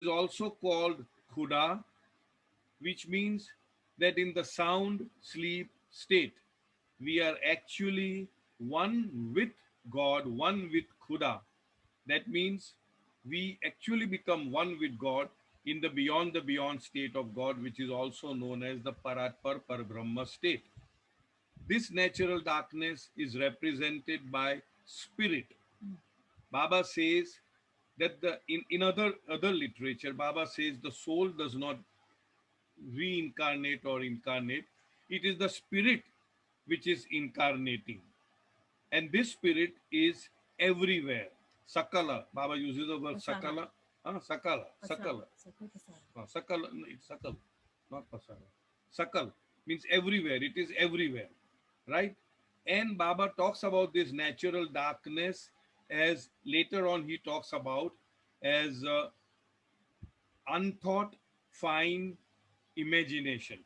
is also called khuda, which means that in the sound sleep state, we are actually one with God, one with Khuda. That means we actually become one with God in the beyond state of God, which is also known as the Paratpar Parbrahma state. This natural darkness is represented by spirit. Baba says that in other literature, Baba says the soul does not reincarnate or incarnate. It is the spirit which is incarnating. And this spirit is everywhere. Sakala. Baba uses the word Sakala. Sakala. Sakala. Sakala. No, it's Sakal. Not Pasara. Sakal means everywhere. It is everywhere. Right? And Baba talks about this natural darkness as later on he talks about as unthought fine imagination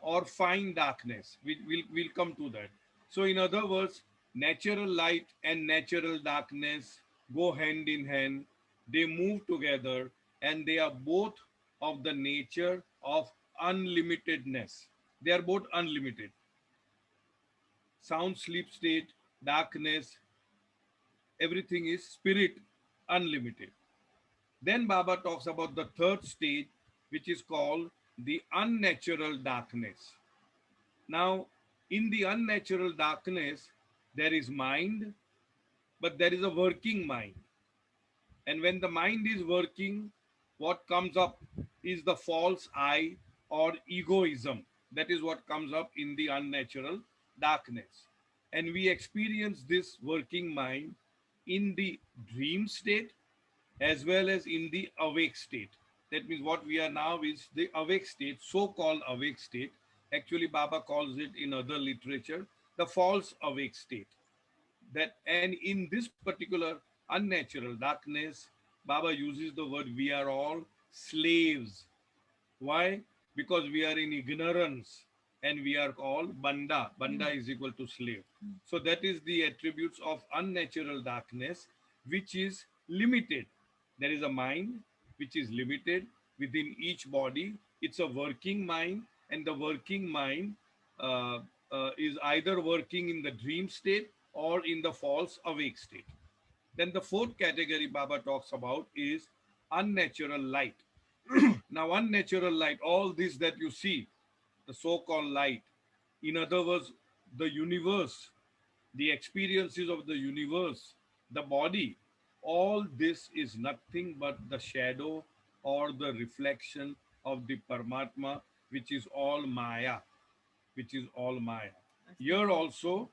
or fine darkness. We'll come to that. So, in other words, natural light and natural darkness go hand in hand, they move together, and they are both of the nature of unlimitedness. They are both unlimited. Sound sleep state, darkness, everything is spirit, unlimited. Then Baba talks about the third stage, which is called the unnatural darkness. Now, in the unnatural darkness, there is mind, but there is a working mind. And when the mind is working, what comes up is the false I or egoism. That is what comes up in the unnatural darkness. And we experience this working mind in the dream state as well as in the awake state. That means what we are now is the awake state, so-called awake state. Actually, Baba calls it in other literature, the false awake state. That and in this particular unnatural darkness, Baba uses the word we are all slaves. Why? Because we are in ignorance and we are called banda. Banda is equal to slave. So that is the attributes of unnatural darkness, which is limited. There is a mind which is limited within each body. It's a working mind, and the working mind is either working in the dream state or in the false awake state. Then the fourth category Baba talks about is unnatural light. Now, unnatural light, all this that you see, the so-called light, in other words, the universe, the experiences of the universe, the body, all this is nothing but the shadow or the reflection of the Paramatma, which is all Maya, which is all Maya. Here also,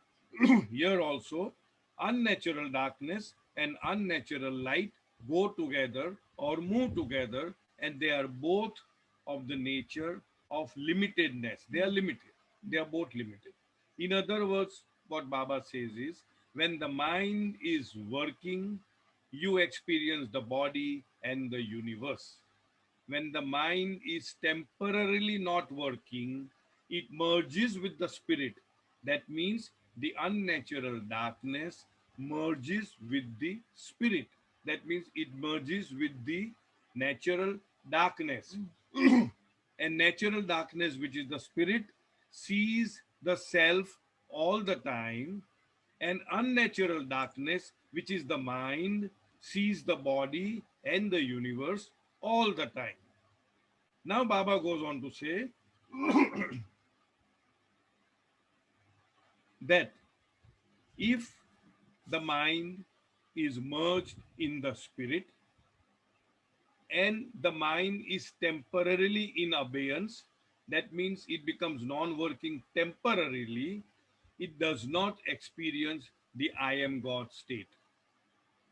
here also, unnatural darkness and unnatural light go together or move together, and they are both of the nature of limitedness. They are limited. They are both limited. In other words, what Baba says is when the mind is working, you experience the body and the universe. When the mind is temporarily not working, it merges with the spirit. That means the unnatural darkness merges with the spirit. That means it merges with the natural darkness. And natural darkness, which is the spirit, sees the self all the time, and unnatural darkness, which is the mind, sees the body and the universe all the time. Now, Baba goes on to say that if the mind is merged in the spirit and the mind is temporarily in abeyance, that means it becomes non-working temporarily, it does not experience the I am God state,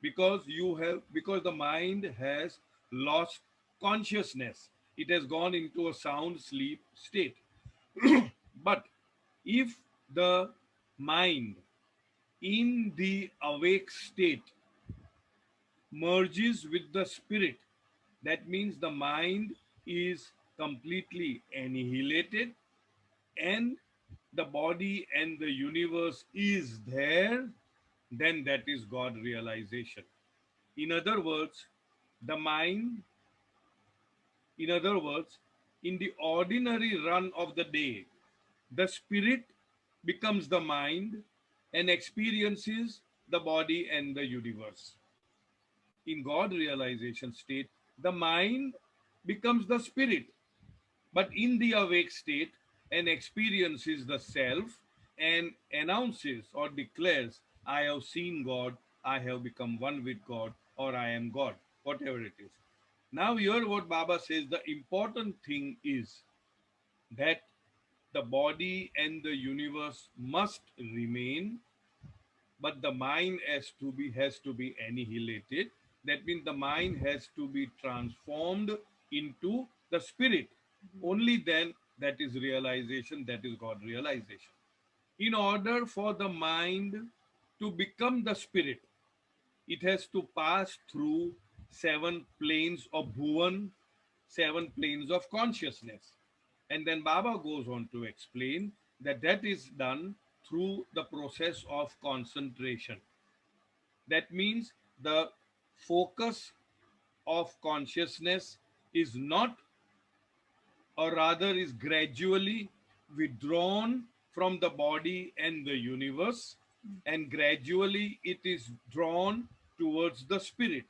because the mind has lost consciousness. It has gone into a sound sleep state. But if the mind in the awake state merges with the spirit, that means the mind is completely annihilated and the body and the universe is there, then that is God realization. In other words, the mind In other words, in the ordinary run of the day, the spirit becomes the mind and experiences the body and the universe. In God realization state, the mind becomes the spirit, but in the awake state, and experiences the self and announces or declares, I have seen God, I have become one with God, or I am God, whatever it is. Now, here what Baba says, the important thing is that the body and the universe must remain, but the mind has to be annihilated. That means the mind has to be transformed into the spirit. Only then that is realization, that is God realization. In order for the mind to become the spirit, it has to pass through seven planes of bhuvan, seven planes of consciousness. And then Baba goes on to explain that that is done through the process of concentration. That means the focus of consciousness is not, or rather is gradually withdrawn from the body and the universe, and gradually it is drawn towards the spirit.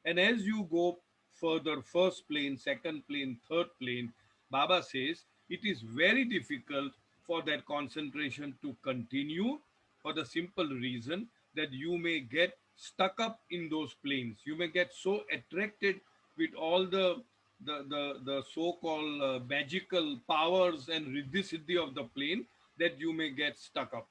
And as you go further, first plane, second plane, third plane, Baba says it is very difficult for that concentration to continue, for the simple reason that you may get stuck up in those planes. You may get so attracted with all the so-called magical powers and riddhi siddhi of the plane that you may get stuck up.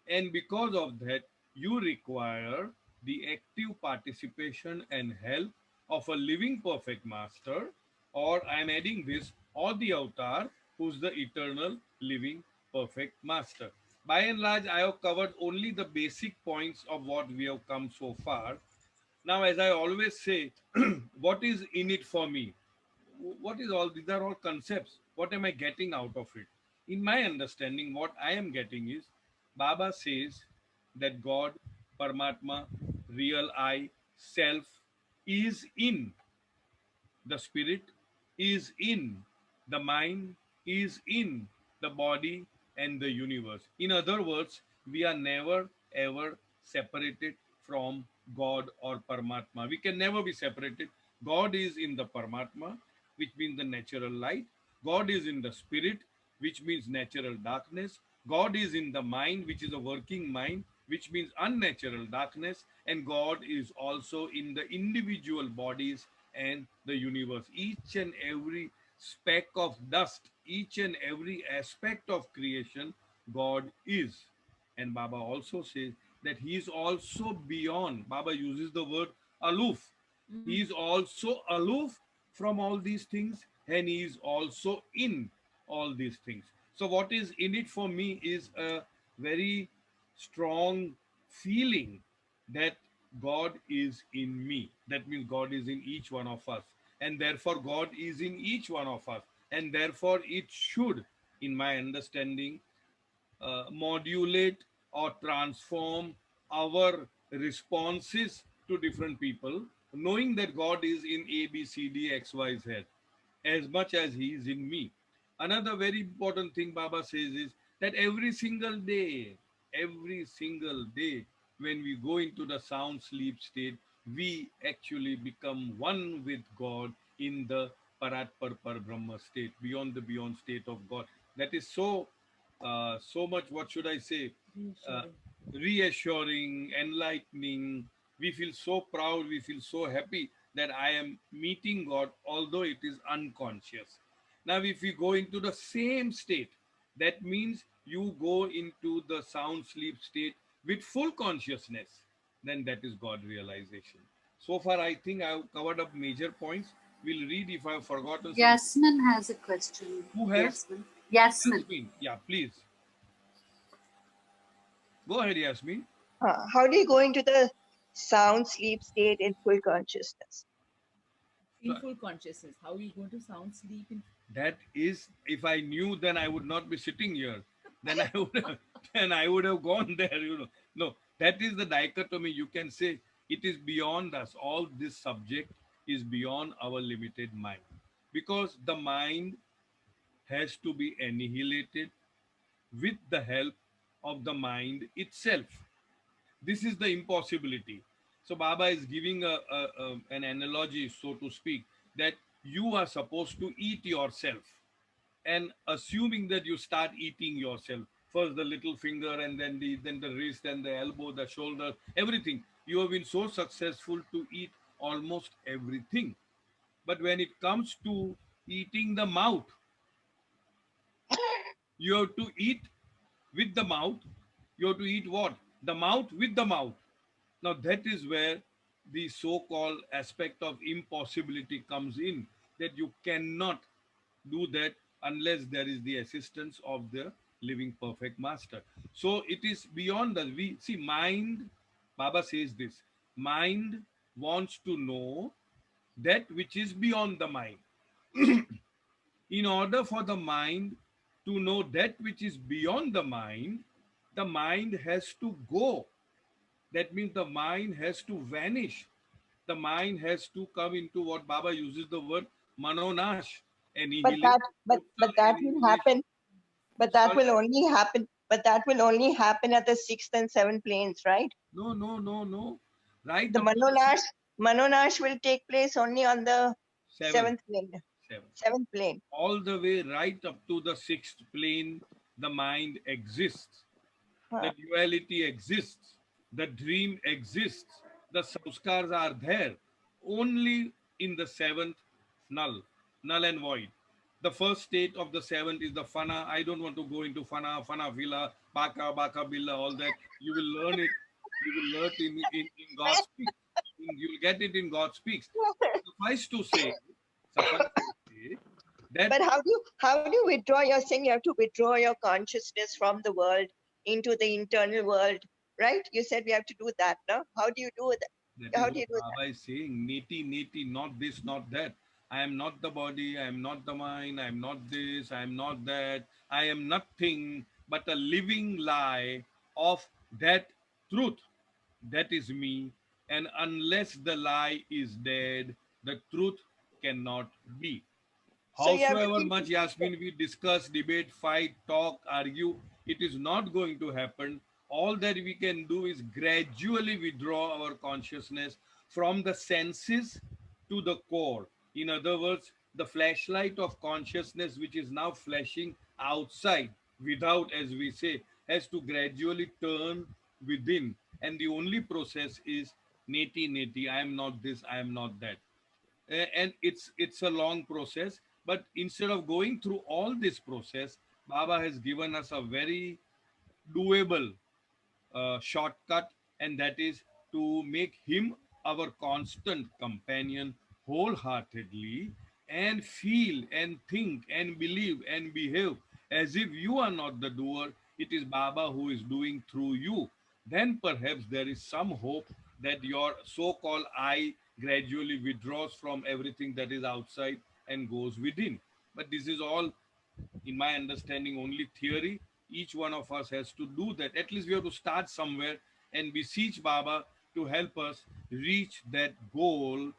And because of that, you require the active participation and help of a living perfect master, or I am adding this, or the avatar, who's the eternal living perfect master. By and large, I have covered only the basic points of what we have come so far. Now, as I always say, what is in it for me? What is all? These are all concepts. What am I getting out of it? In my understanding, what I am getting is Baba says that God, Paramatma, real I, self is in the spirit, is in the mind, is in the body and the universe. In other words, we are never ever separated from God or Paramatma. We can never be separated. God is in the Paramatma, which means the natural light. God is in the spirit, which means natural darkness. God is in the mind, which is a working mind, which means unnatural darkness. And God is also in the individual bodies and the universe. Each and every speck of dust, each and every aspect of creation, God is. And Baba also says that He is also beyond. Baba uses the word aloof. He is also aloof from all these things, and He is also in all these things. So, what is in it for me is a very strong feeling that God is in me. That means God is in each one of us. And therefore, God is in each one of us. And therefore, it should, in my understanding, modulate or transform our responses to different people, knowing that God is in A, B, C, D, X, Y, Z, as much as He is in me. Another very important thing Baba says is that every single day, when we go into the sound sleep state, we actually become one with God in the Parat Par Brahma state, beyond the beyond state of God. That is so much, what should I say, uh, reassuring, enlightening. We feel so proud, we feel so happy that I am meeting God, although it is unconscious. Now, if we go into the same state, that means you go into the sound sleep state with full consciousness, then that is God realization. So far, I think I've covered up major points. We'll read if I've forgotten some. Yasmin has a question. Who has? Yasmin. Yasmin. Yasmin. Yeah, please. Go ahead, Yasmin. How do you go into the sound sleep state in full consciousness? In full consciousness. How are you going to sound sleep in? That is, if I knew, then I would not be sitting here. Then I would have, then I would have gone there, you know. No, that is the dichotomy. You can say it is beyond us. All this subject is beyond our limited mind. because the mind has to be annihilated with the help of the mind itself. This is the impossibility. So Baba is giving an analogy, so to speak, that you are supposed to eat yourself, and assuming that you start eating yourself, first the little finger and then the wrist and the elbow, the shoulder, everything, you have been so successful to eat almost everything. But when it comes to eating the mouth, you have to eat with the mouth. You have to eat what? The mouth with the mouth. Now that is where the so-called aspect of impossibility comes in, that you cannot do that unless there is the assistance of the living perfect master. So it is beyond that. We see mind, Baba says this, mind wants to know that which is beyond the mind. In order for the mind to know that which is beyond the mind has to go. That means the mind has to vanish. The mind has to come into what Baba uses the word manonash, But annihilation, that, but total that will annihilation. happen. But that Sorry? will only happen. But that will only happen at the sixth and seventh planes, right? No, no, no, no. Right The up to the Manonash will take place only on the seventh, seventh plane. seventh. Seventh plane. All the way right up to the sixth plane, the mind exists. The Huh. duality exists, the dream exists, the samskars are there. Only in the seventh, null, null and void. The first state of the seventh is the fana. I don't want to go into fana villa, baka billa, all that. You will learn it. You will learn it in God speaks. You will get it in God speaks. Suffice to say, suffice to say that But how do you withdraw? You're saying you have to withdraw your consciousness from the world into the internal world, right? You said we have to do that, no? How do you do that that? is How do what you do that? Baba is saying. Neti, neti, not this, not that. I am not the body, I am not the mind, I am not this, I am not that. I am nothing but a living lie of that truth. That is me. And unless the lie is dead, the truth cannot be. So you have to Howsoever keep. much, Yasmin, we discuss, debate, fight, talk, argue, it is not going to happen. All that we can do is gradually withdraw our consciousness from the senses to the core. In other words, the flashlight of consciousness, which is now flashing outside, without, as we say, has to gradually turn within. And the only process is neti neti. I am not this, I am not that. And it's a long process, but instead of going through all this process, Baba has given us a very doable shortcut, and that is to make him our constant companion wholeheartedly, and feel and think and believe and behave as if you are not the doer, it is Baba who is doing through you. Then perhaps there is some hope that your so-called I gradually withdraws from everything that is outside and goes within. But this is all, in my understanding, only theory. Each one of us has to do that. At least we have to start somewhere and beseech Baba to help us reach that goal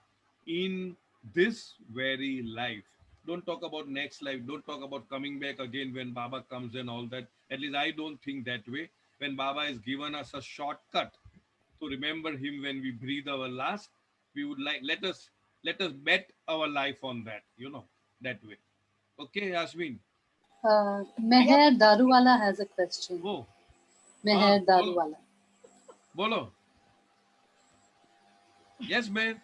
in this very life. Don't talk about next life. Don't talk about coming back again when Baba comes and all that. At least I don't think that way. When Baba has given us a shortcut to remember him when we breathe our last, we would like, let us bet our life on that, that way. Okay, Yasmin. Yeah. Meher Daruwala has a question. Oh, हाँ, Meher बोलो, Daruwala. बोलो. Yes, man.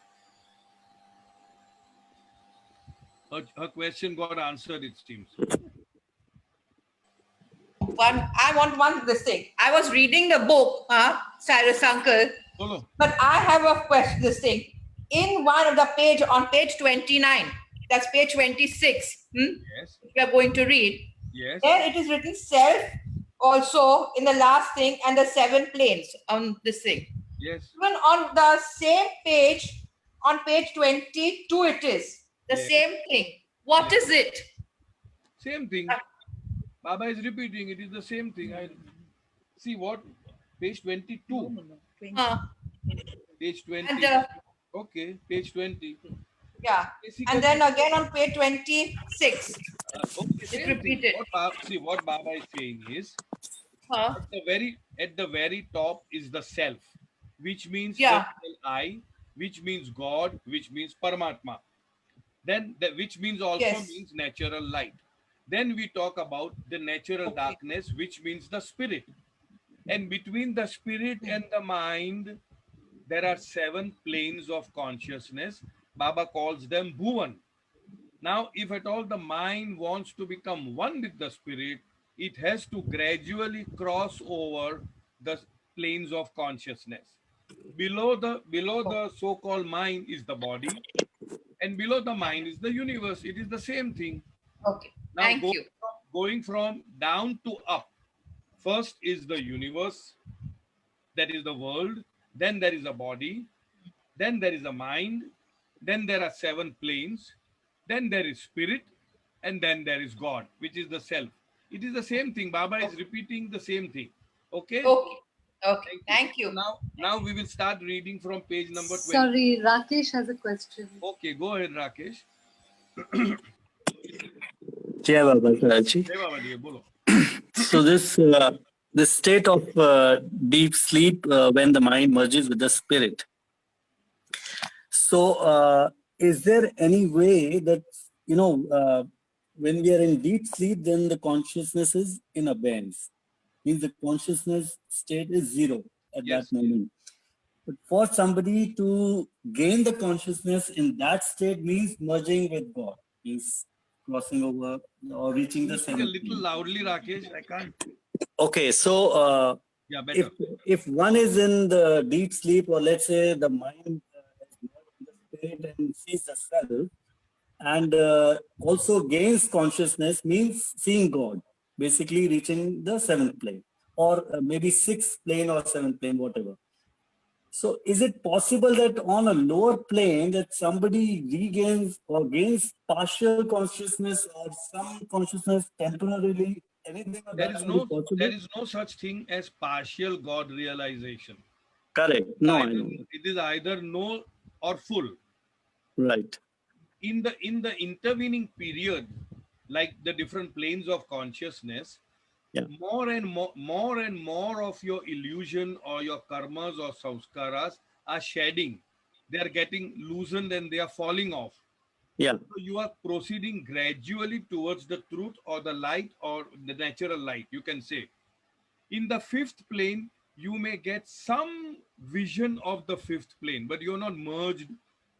Her question got answered, it seems. I want one this thing. I was reading the book, Cyrus uncle, बोलो. but I have a question. This thing in one of the page on page 29. That's page 26. Yes, If you are going to read, yes, there it is written self also in the last thing and the seven planes on this thing. yes, Even on the same page, on page 22, it is the yes, same thing. What yes. is it? Same thing. Baba is repeating. It is the same thing. I see what page No, 22. no, no. 20. Uh, Page and 20. Okay, page 20. Yeah. Basically, And then again on page 26, okay, it's same thing. repeated. What Baba is saying is Huh? at the very top is the self, which means Yeah. capital I, which means God, which means Paramatma. Then which means also Yes. means natural light. Then we talk about the natural Okay. darkness, which means the spirit. And between the spirit and the mind, there are 7 planes of consciousness. Baba calls them Bhuvan. Now, if at all the mind wants to become one with the spirit, it has to gradually cross over the planes of consciousness. Below the so-called mind is the body, and below the mind is the universe. It is the same thing. Okay. Now, Thank you. going from down to up, first is the universe, that is the world. Then there is a body. Then there is a mind. Then there are 7 planes. Then there is spirit. And then there is God, which is the self. It is the same thing. Baba is repeating the same thing. Okay? Okay. Okay. Thank you. Thank So you. now we will start reading from page number 20. Sorry, Rakesh has a question. Okay, go ahead, Rakesh. Jai Baba Karachi. Hey, Baba dear, bolo. So this state of deep sleep when the mind merges with the spirit. So is there any way that when we are in deep sleep, then the consciousness is in abeyance, means the consciousness state is zero at that Yes. moment. But for somebody to gain the consciousness in that state means merging with God, means crossing over or reaching Can the you speak a seventh little plane. loudly, Rakesh? I can't. Okay, so Yeah, better. if one is in the deep sleep, or let's say the mind is merged in the spirit and sees the self, and also gains consciousness, means seeing God, basically reaching the seventh plane, or maybe sixth plane or seventh plane, whatever. So is it possible that on a lower plane that somebody regains or gains partial consciousness or some consciousness temporarily? Anything of There that is sort is no possible? such thing as partial God realization. Correct. No, I know. It is either no or full. Right. In the intervening period, like the different planes of consciousness, Yeah. more and more of your illusion or your karmas or samskaras are shedding. They are getting loosened and they are falling off. Yeah. So you are proceeding gradually towards the truth or the light or the natural light, you can say. In the 5th plane, you may get some vision of the 5th plane, but you're not merged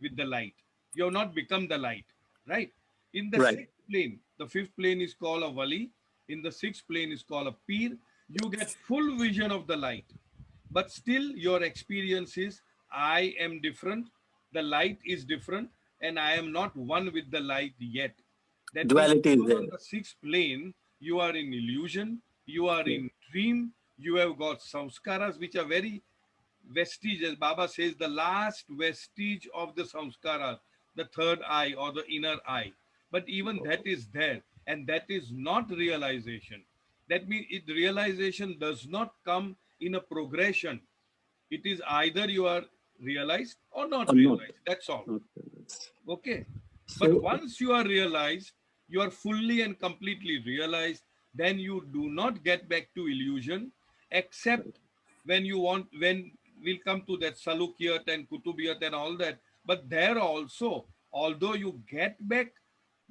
with the light. You're not become the light, right? In the Right. 6th plane, the 5th plane is called a Vali. In the 6th plane is called a Pir. You get full vision of the light. But still your experience is, I am different, the light is different, and I am not one with the light yet. That means Duality is even there. on the 6th plane, you are in illusion, you are Yeah. in dream, you have got samskaras which are very vestige, as Baba says, the last vestige of the samskaras, the third eye or the inner eye. But even that is there, and that is not realization. That means realization does not come in a progression. It is either you are realized or not Or not. realized. That's all. Not. Okay. But So once you are realized, you are fully and completely realized, then you do not get back to illusion, except when you want, when we'll come to that Salukiyat and Kutubiyat and all that. But there also, although you get back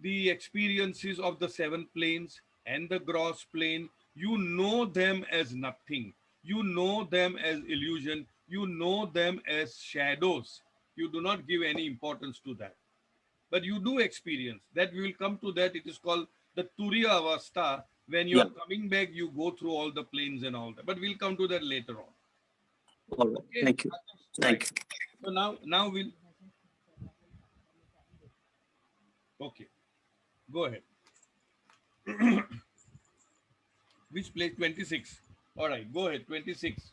the experiences of the 7 planes and the gross plane, you know them as nothing. You know them as illusion. You know them as shadows. You do not give any importance to that, but you do experience that. We will come to that. It is called the Turiya Avastha. When you yeah. are coming back, you go through all the planes and all that, but we'll come to that later on. All right. Okay, Thank you. right. Thank you. So now we'll, okay, go ahead. Which place? 26. All right, go ahead. 26.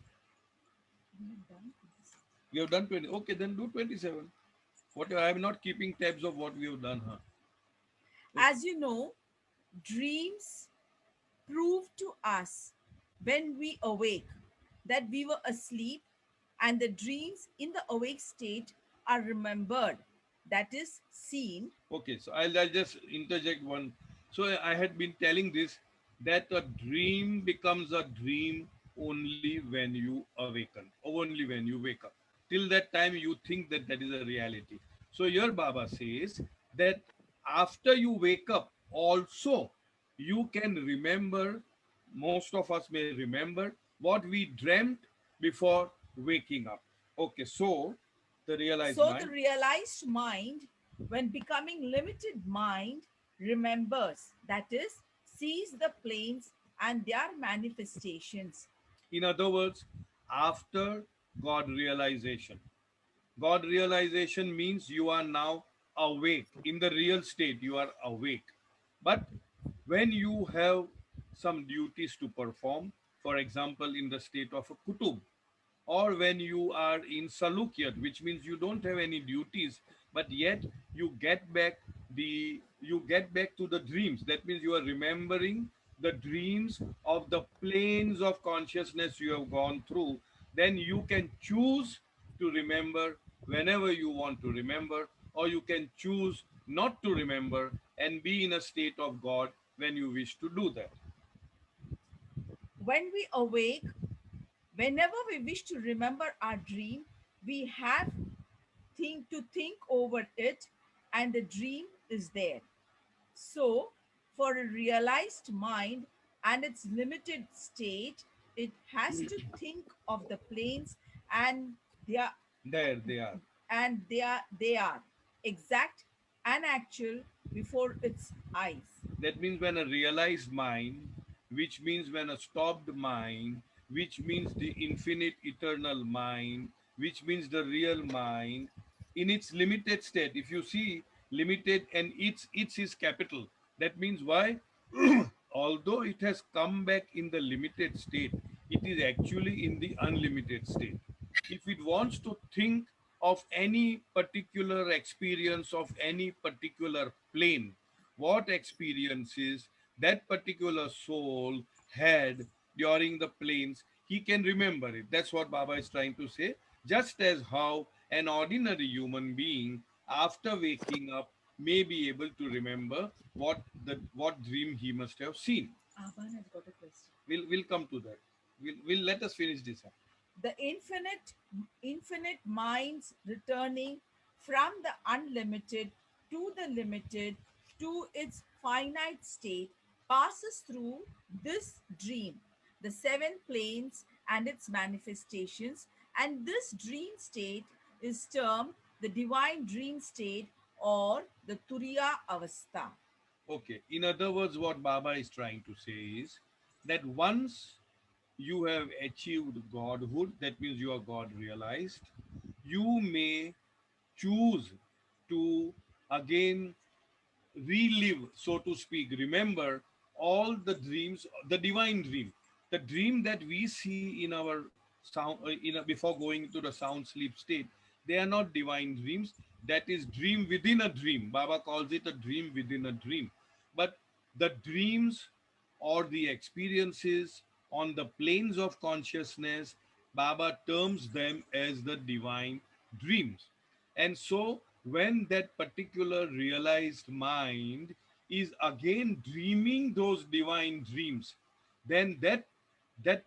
We have done 20. Okay, then do 27. Whatever, I am not keeping tabs of what we have done, huh? As you know, dreams prove to us when we awake that we were asleep, and the dreams in the awake state are remembered that is seen. Okay, so I'll just interject one. So I had been telling this, that a dream becomes a dream only when you awaken, or only when you wake up. Till that time, you think that that is a reality. So your Baba says that after you wake up, also you can remember. Most of us may remember what we dreamt before waking up. Okay, so the realized So the mind. realized mind, when becoming limited mind, remembers, that is, sees the planes and their manifestations. In other words, after God realization. God realization means you are now awake. In the real state, you are awake. But when you have some duties to perform, for example, in the state of a kutub, or when you are in salukiyat, which means you don't have any duties, but yet you get back to the dreams. That means you are remembering the dreams of the planes of consciousness you have gone through. Then you can choose to remember whenever you want to remember, or you can choose not to remember and be in a state of God when you wish to do that. When we awake, whenever we wish to remember our dream, we have think over it, and the dream is there. So, for a realized mind and its limited state, it has to think of the planes and their There they are. they are exact and actual before its eyes. That means when a realized mind, which means when a stopped mind, which means the infinite eternal mind, which means the real mind, in its limited state. If you see limited and its is capital, that means why? Although it has come back in the limited state, it is actually in the unlimited state. If it wants to think of any particular experience of any particular plane, what experiences that particular soul had during the planes, he can remember it. That's what Baba is trying to say. Just as how an ordinary human being, after waking up, may be able to remember what dream he must have seen. Aban has got a question. We'll come to that. We'll let us finish this up. The infinite minds returning from the unlimited to the limited to its finite state passes through this dream, the seven planes and its manifestations, and this dream state is termed the divine dream state or the Turiya Avastha. Okay. In other words, what Baba is trying to say is that once you have achieved godhood, that means you are God realized, you may choose to again relive, so to speak, remember all the dreams, the divine dream, the dream that we see in our sound, before going into the sound sleep state. They are not divine dreams. That is dream within a dream. Baba calls it a dream within a dream. But the dreams or the experiences on the planes of consciousness, Baba terms them as the divine dreams. And so, when that particular realized mind is again dreaming those divine dreams, then that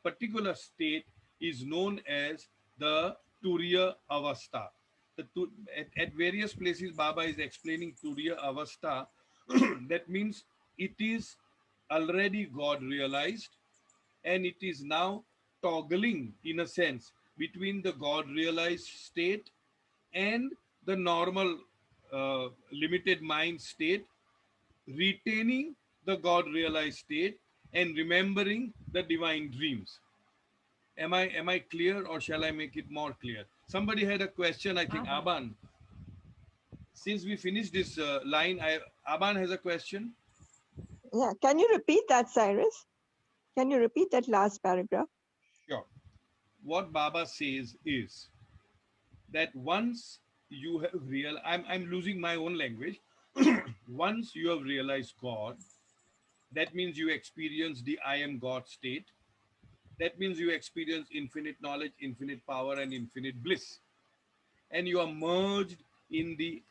particular state is known as the Turiya Avastha. At various places, Baba is explaining Turiya Avastha. That means it is already God realized, and it is now toggling in a sense between the God realized state and the normal limited mind state, retaining the God realized state and remembering the divine dreams. Am I clear, or shall I make it more clear? Somebody had a question, I think Aban. Aban. Since we finished this line, Aban has a question. Yeah. Can you repeat that, Cyrus? Can you repeat that last paragraph? Sure. What Baba says is that once you have I'm losing my own language. Once you have realized God, that means you experience the I am God state. That means you experience infinite knowledge, infinite power, and infinite bliss. And you are merged in the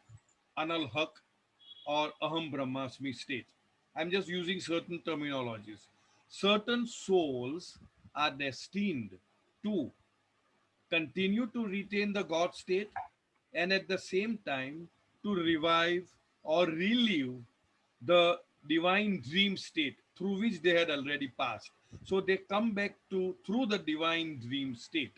Anal Haq or Aham Brahmasmi state. I'm just using certain terminologies. Certain souls are destined to continue to retain the God state and at the same time to revive or relive the divine dream state through which they had already passed. So they come back to through the divine dream state,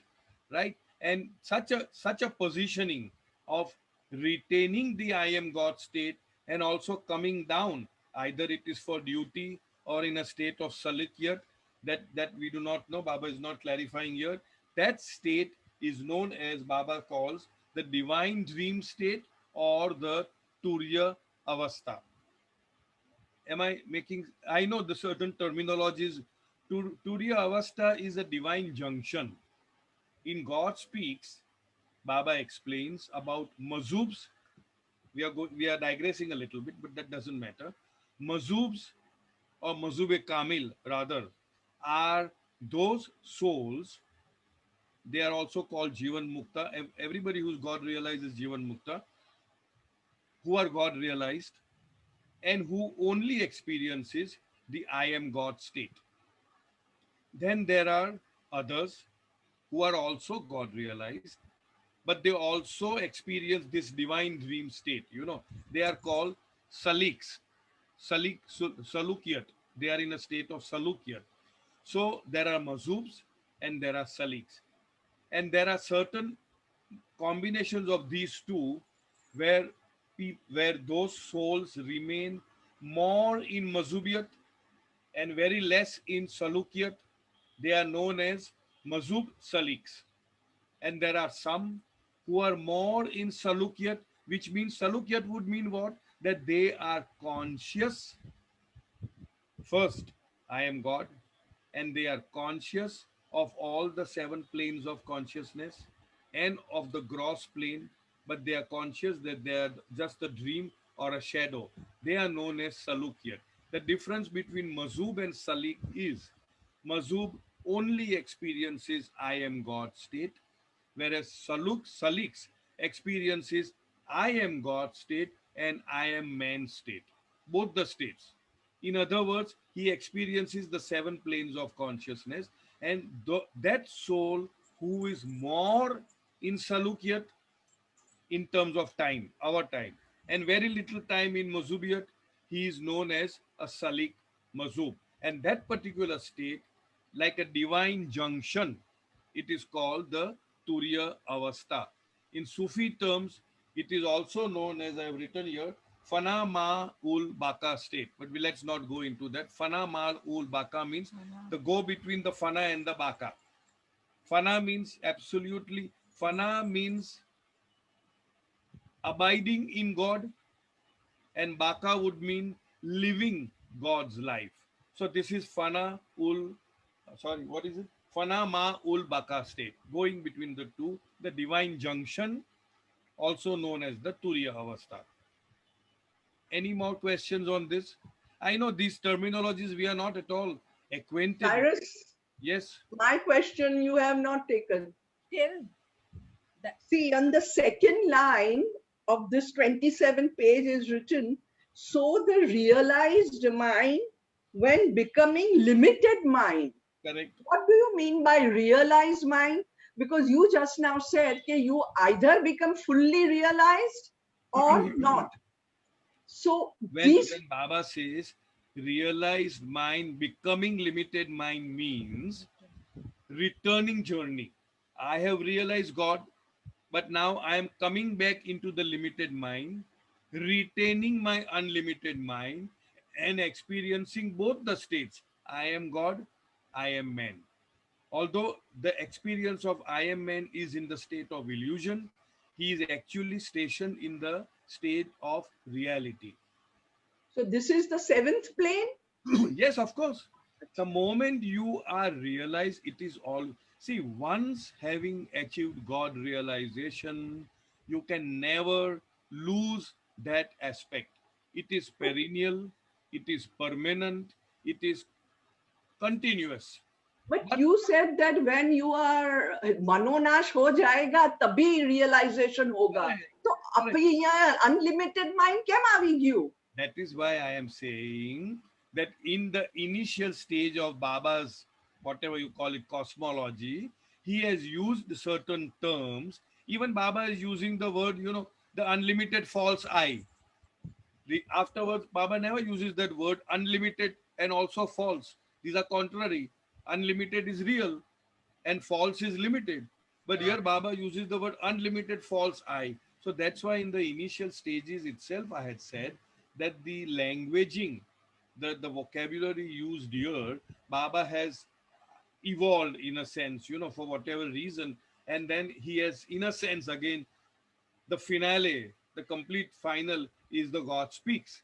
right? And such a positioning of retaining the I am God state and also coming down, either it is for duty or in a state of salikiyat, that we do not know. Baba is not clarifying here. That state is known as, Baba calls, the divine dream state or the Turiya Avastha. Am I making? I know the certain terminologies. Turiya Avastha is a divine junction. In God Speaks, Baba explains about mazubs. We are digressing a little bit, but that doesn't matter. Mazubs or mazube kamil rather are those souls. They are also called Jivan Mukta. Everybody who's God realized is Jivan Mukta, who are God realized and who only experiences the I am God state. Then there are others who are also God realized, but they also experience this divine dream state. They are called saliks, salukiyat. They are in a state of salukiyat. So there are mazubs and there are saliks. And there are certain combinations of these two where where those souls remain more in mazubiyat and very less in salukiyat. They are known as mazub saliks. And there are some who are more in salukiyat, which means salukiyat would mean what? That they are conscious. First, I am God, and they are conscious of all the seven planes of consciousness and of the gross plane, but they are conscious that they are just a dream or a shadow. They are known as Salukyat. The difference between Mazub and Salik is Mazub only experiences I am God state, whereas Saliks experiences I am God state and I am man state, both the states. In other words, he experiences the seven planes of consciousness, and that soul who is more in Salukiyat in terms of time, our time, and very little time in Mazubiyat, he is known as a Salik Mazub. And that particular state, like a divine junction, it is called the Turiya Avastha. In Sufi terms, it is also known, as I have written here, Fana Ma Ul Baka state. But let's not go into that. Fana Ma Ul Baka means the go between the Fana and the Baka. Fana means absolutely, Fana means abiding in God, and Baka would mean living God's life. So this is what is it? Fana Ma Ul Baka state, going between the two, the divine junction, also known as the Turiya Avastha. Any more questions on this? I know these terminologies we are not at all acquainted with. Cyrus, Yes. my question you have not taken. Till that. See, on the second line of this 27 page is written, so the realized mind when becoming limited mind. Correct. What do you mean by realized mind? Because you just now said that you either become fully realized or not. So when Baba says realized mind, becoming limited mind means returning journey. I have realized God, but now I am coming back into the limited mind, retaining my unlimited mind and experiencing both the states. I am God, I am man. Although the experience of I am man is in the state of illusion, he is actually stationed in the state of reality. So this is the seventh plane? Yes, of course. The moment you are realized, it is all. See, once having achieved God realization, you can never lose that aspect. It is perennial, it is permanent, it is continuous. But you said that when you are manonash ho jayega, tabhi realization hoga. तो आप यहाँ unlimited mind કેમ આવી ગયું? That is why I am saying that in the initial stage of Baba's, whatever you call it, cosmology, he has used certain terms. Even Baba is using the word, the unlimited false I. Afterwards, Baba never uses that word unlimited and also false. These are contrary. Unlimited is real and false is limited. But here Baba uses the word unlimited false I. So that's why in the initial stages itself, I had said that the languaging, the vocabulary used here, Baba has evolved in a sense, for whatever reason. And then he has, in a sense, again, the finale, the complete final is the God speaks.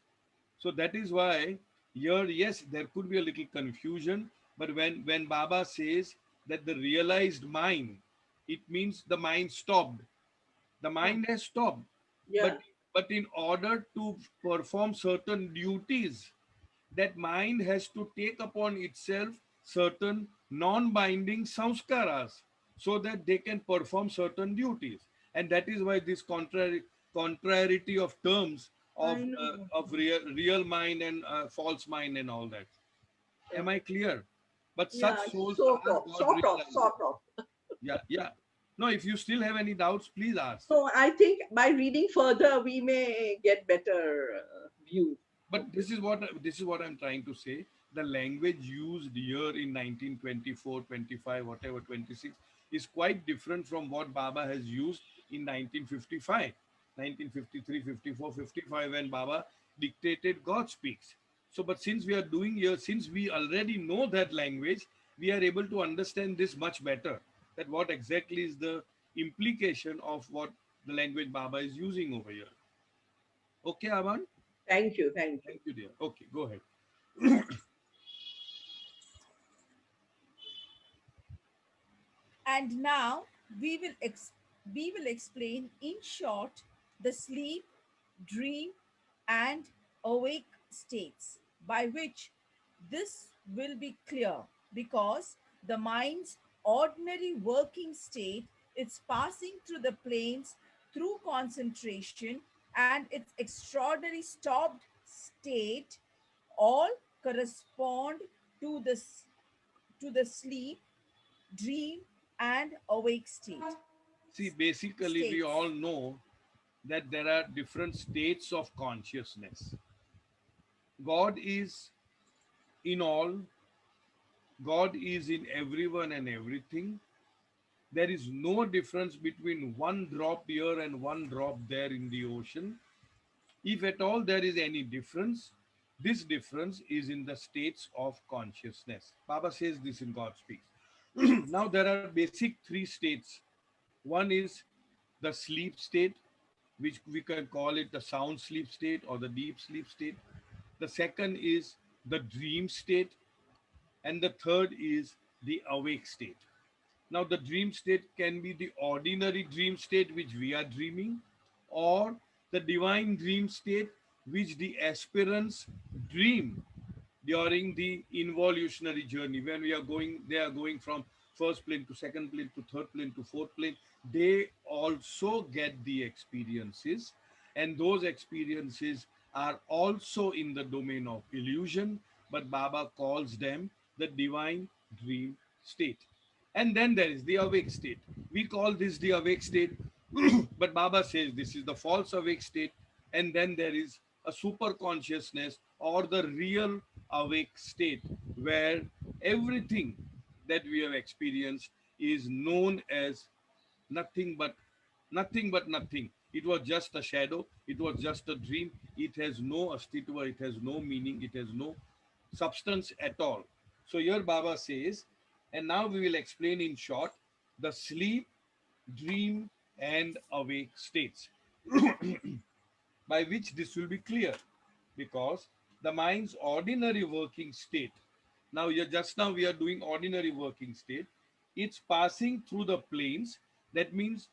So that is why here, yes, there could be a little confusion, but when Baba says that the realized mind, it means the mind stopped. The mind has stopped. Yeah. But in order to perform certain duties, that mind has to take upon itself certain non-binding samskaras so that they can perform certain duties. And that is why this contrariety of terms I know. of real mind and false mind and all that. Am I clear? But Yeah, such souls sort are of, God sort of, realized. sort of. Yeah, yeah. No, if you still have any doubts, please ask. So I think by reading further, we may get better view. But this is what I'm trying to say. The language used here in 1924, 25, whatever, 26 is quite different from what Baba has used in 1955, 1953, 54, 55 when Baba dictated God speaks. So, but since we are doing here, since we already know that language, we are able to understand this much better. That what exactly is the implication of what the language Baba is using over here. Okay, Aman? Thank you, thank you. Thank you, dear. Okay, go ahead. And now we will we will explain in short the sleep, dream, and awake states by which this will be clear because the mind's ordinary working state is passing through the planes through concentration and its extraordinary stopped state all correspond to the sleep, dream, and awake See, basically, we states. all know that there are different states of consciousness. God is in all, God is in everyone and everything. There is no difference between one drop here and one drop there in the ocean. If at all there is any difference, this difference is in the states of consciousness. Baba says this in God Speaks. Now, there are basic three states. One is the sleep state, which we can call it the sound sleep state or the deep sleep state. The second is the dream state. And the third is the awake state. Now, the dream state can be the ordinary dream state which we are dreaming, or the divine dream state which the aspirants dream during the involutionary journey. When they are going from first plane to second plane to third plane to fourth plane. They also get the experiences, and those experiences are also in the domain of illusion, but Baba calls them the divine dream state. And then there is the awake state. We call this the awake state, but Baba says this is the false awake state. And then there is a super consciousness or the real awake state where everything that we have experienced is known as nothing but nothing. It was just a shadow, it was just a dream, it has no astitva, it has no meaning, it has no substance at all. So here Baba says, and now we will explain in short the sleep, dream, and awake states by which this will be clear, because the mind's ordinary working state, now just now we are doing ordinary working state, it's passing through the planes. That means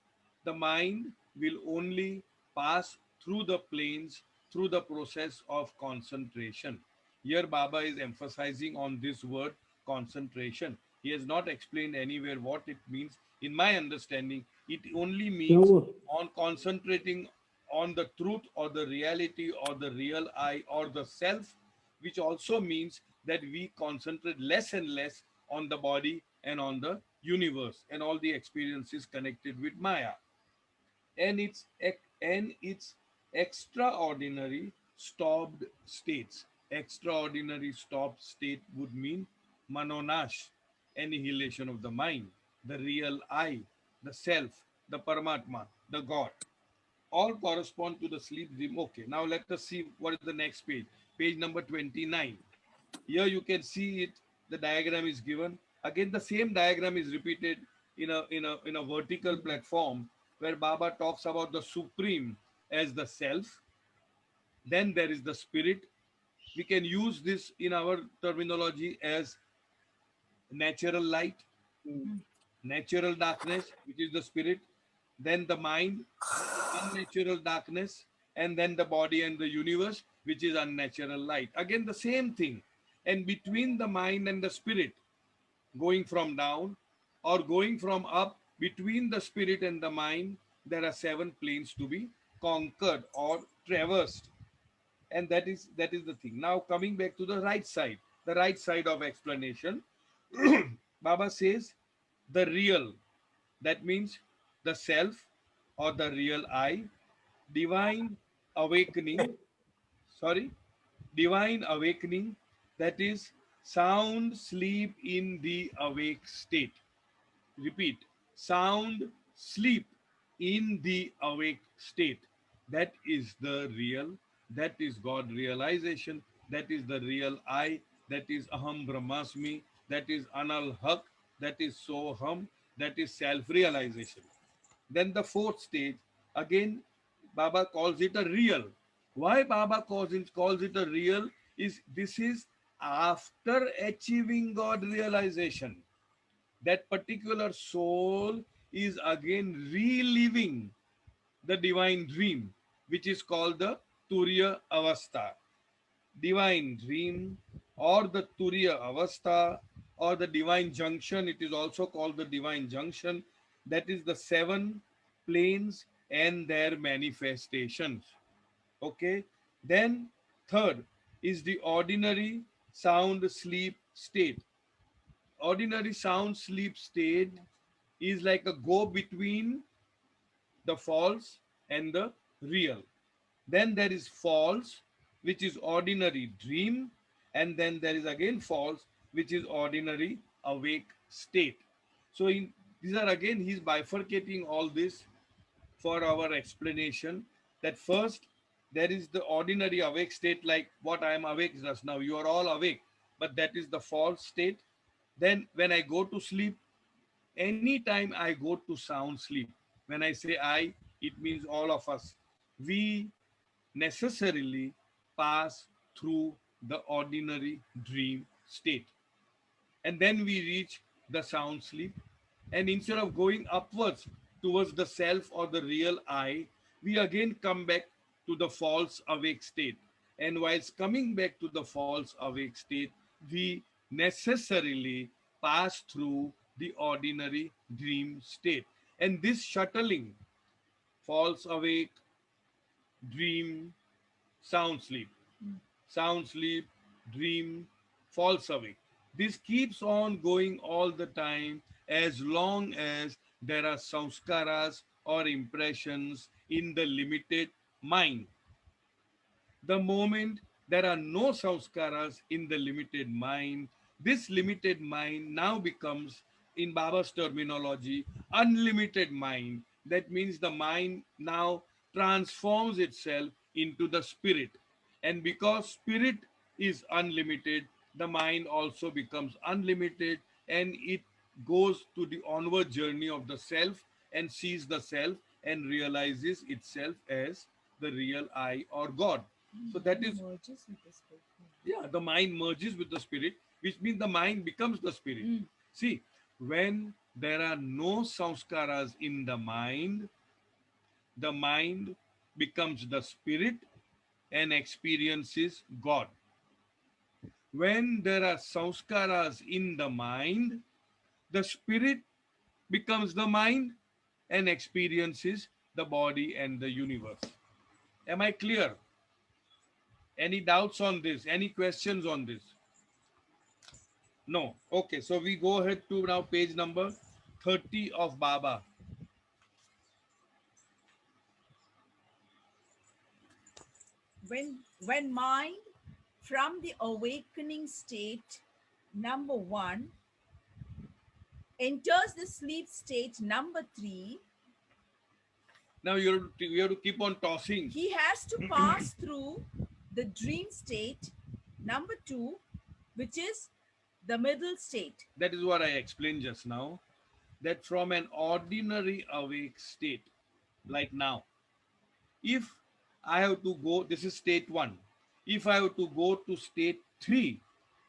the mind will only pass through the planes through the process of concentration. Here Baba is emphasizing on this word concentration. He has not explained anywhere what it means In my understanding, it only means No. on concentrating on the truth or the reality or the real I or the self, which also means that we concentrate less and less on the body and on the universe and all the experiences connected with Maya. And its extraordinary stopped states. Extraordinary stopped state would mean manonash, annihilation of the mind, the real I, the self, the Paramatma, the God. All correspond to the sleep dream. Okay, now let us see what is the next page. Page number 29. Here you can see it. The diagram is given. Again, the same diagram is repeated in a vertical platform where Baba talks about the supreme as the self. Then there is the spirit. We can use this in our terminology as natural light, natural darkness, which is the spirit, then the mind, unnatural darkness, and then the body and the universe, which is unnatural light. Again, the same thing. And between the mind and the spirit, going from down or going from up, between the spirit and the mind, there are 7 planes to be conquered or traversed. And that is the thing. Now coming back to the right side of explanation, Baba says the real, that means the self or the real I, divine awakening, sorry, divine awakening, that is sound sleep in the awake state. Repeat, sound sleep in the awake state. That is the real, that is God realization, that is the real I, that is Aham Brahmasmi, that is Anal Haq, that is Soham, that is self realization. Then the fourth stage, again, Baba calls it a real. Why Baba calls it a real is this is after achieving God realization. That particular soul is again reliving the divine dream, which is called the Turiya Avastha. Divine dream or the Turiya Avastha or the divine junction, it is also called the divine junction. That is the 7 planes and their manifestations. Okay. Then third is the ordinary sound sleep state. Ordinary sound sleep state is like a go between the false and the real. Then there is false, which is ordinary dream, and then there is again false, which is ordinary awake state. So these are again, he's bifurcating all this for our explanation. That first there is the ordinary awake state, like what I am awake just now. You are all awake, but that is the false state. Then when I go to sleep, anytime I go to sound sleep, when I say I, it means all of us. We necessarily pass through the ordinary dream state. And then we reach the sound sleep. And instead of going upwards towards the self or the real I, we again come back to the false awake state. And whilst coming back to the false awake state, we necessarily pass through the ordinary dream state. And this shuttling, false awake, dream, sound sleep, dream, false awake. This keeps on going all the time as long as there are samskaras or impressions in the limited mind. The moment there are no samskaras in the limited mind, this limited mind now becomes, in Baba's terminology, unlimited mind. That means the mind now transforms itself into the spirit. And because spirit is unlimited, the mind also becomes unlimited, and it goes to the onward journey of the self and sees the self and realizes itself as the real I or God. So that is, Merges with the spirit. yeah, the mind merges with the spirit, which means the mind becomes the spirit. See, when there are no samskaras in the mind becomes the spirit and experiences God. When there are samskaras in the mind, the spirit becomes the mind and experiences the body and the universe. Am I clear? Any doubts on this? Any questions on this? No. Okay, so we go ahead to now page number 30 of Baba. When mind from the awakening state number 1 enters the sleep state number 3, Now you have to keep on tossing. he has to pass through the dream state number 2, which is the middle state. That is what I explained just now. That from an ordinary awake state, like now, if I have to go, this is state 1. If I have to go to state 3,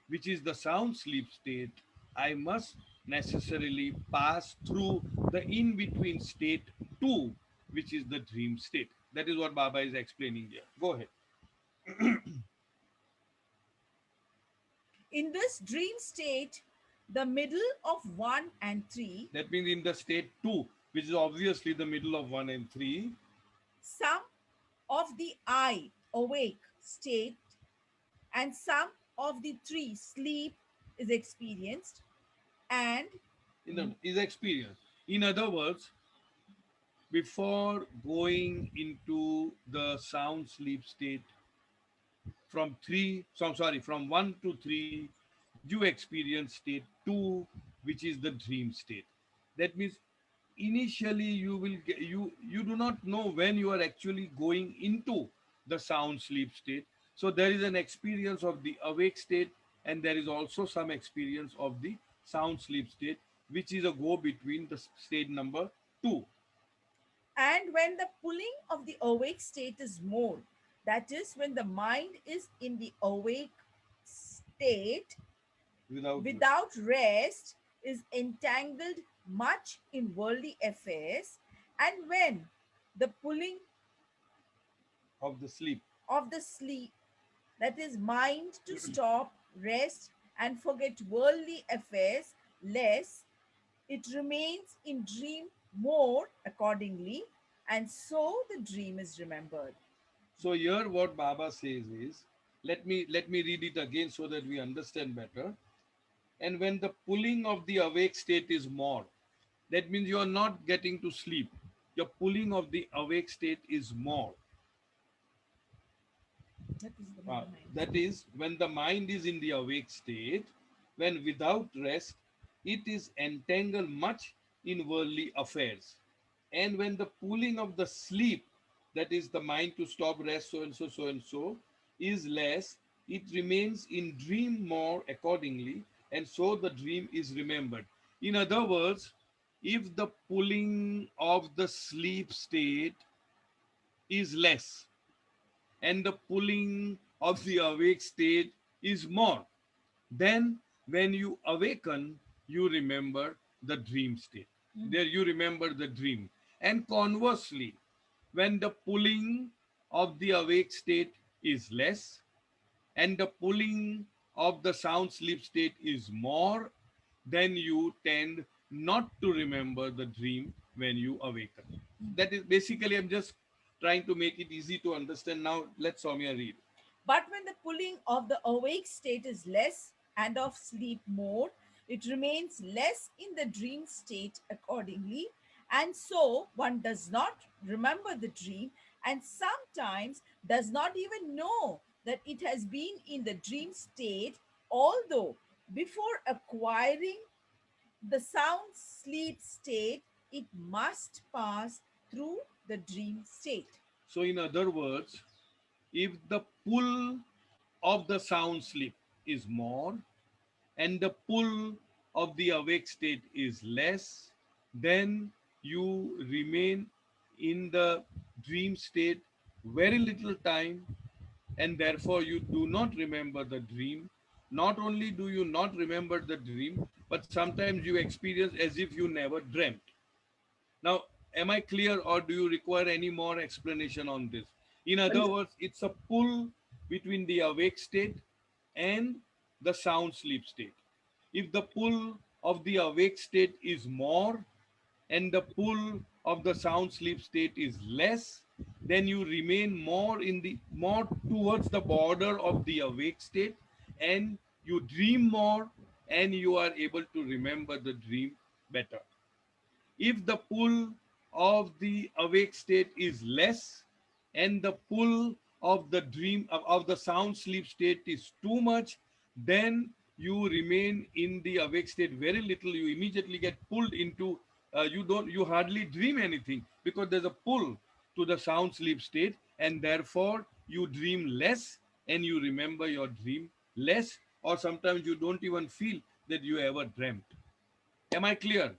which is the sound sleep state, I must necessarily pass through the in between state 2, which is the dream state. That is what Baba is explaining here. Go ahead. In this dream state, the middle of 1 and 3, That means in the state 2, which is obviously the middle of 1 and 3, some of the I awake state and some of the 3 sleep is experienced, and is experience. In other words, before going into the sound sleep state from 1 to 3, you experience state 2, which is the dream state. That means initially you do not know when you are actually going into the sound sleep state. So there is an experience of the awake state, and there is also some experience of the sound sleep state, which is a go between the state number 2. and when the pulling of the awake state is more, that is when the mind is in the awake state without rest, is entangled much in worldly affairs, and when the pulling of the sleep, that is mind to stop, rest, and forget worldly affairs less, it remains in dream more accordingly, and so the dream is remembered. So here what Baba says is, let me read it again so that we understand better. And when the pulling of the awake state is more, that means you are not getting to sleep. Your pulling of the awake state is more. That is when the mind is in the awake state, when without rest, it is entangled much in worldly affairs. And when the pulling of the sleep, that is the mind to stop, rest, so and so, is less, it remains in dream more accordingly, and so the dream is remembered. In other words, if the pulling of the sleep state is less and the pulling of the awake state is more, then when you awaken, you remember the dream state. There you remember the dream. And conversely, when the pulling of the awake state is less and the pulling of the sound sleep state is more, then you tend not to remember the dream when you awaken. That is basically, I'm just trying to make it easy to understand. Now let Soumya read. But when the pulling of the awake state is less and of sleep more, it remains less in the dream state accordingly, and so one does not remember the dream, and sometimes does not even know that it has been in the dream state, although before acquiring the sound sleep state, it must pass through the dream state. So in other words, if the pull of the sound sleep is more and the pull of the awake state is less, then you remain in the dream state very little time, and therefore you do not remember the dream. Not only do you not remember the dream, but sometimes you experience as if you never dreamt. Now, am I clear, or do you require any more explanation on this? In other words, it's a pull between the awake state and the sound sleep state. If the pull of the awake state is more, and the pull of the sound sleep state is less, then you remain more towards the border of the awake state, and you dream more, and you are able to remember the dream better. If the pull of the awake state is less and the pull of the dream of the sound sleep state is too much, then you remain in the awake state very little. You immediately get pulled into, you hardly dream anything because there's a pull to the sound sleep state, and therefore you dream less and you remember your dream less, or sometimes you don't even feel that you ever dreamt. Am I clear?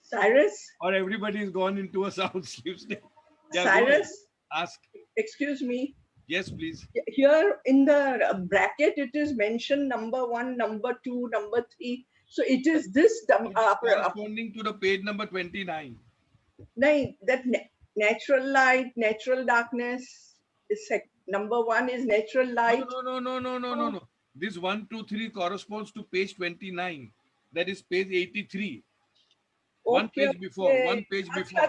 Cyrus, Or everybody is gone into a sound sleep state. Yeah, go ahead. Cyrus, Ask. excuse me. Yes, please. Here in the bracket, it is mentioned number 1, number 2, number 3. So it is this. Corresponding to the page number 29. That natural light, natural darkness is number 1 is natural light. No. This 1, 2, 3 corresponds to page 29. That is page 83. One page before. One page before.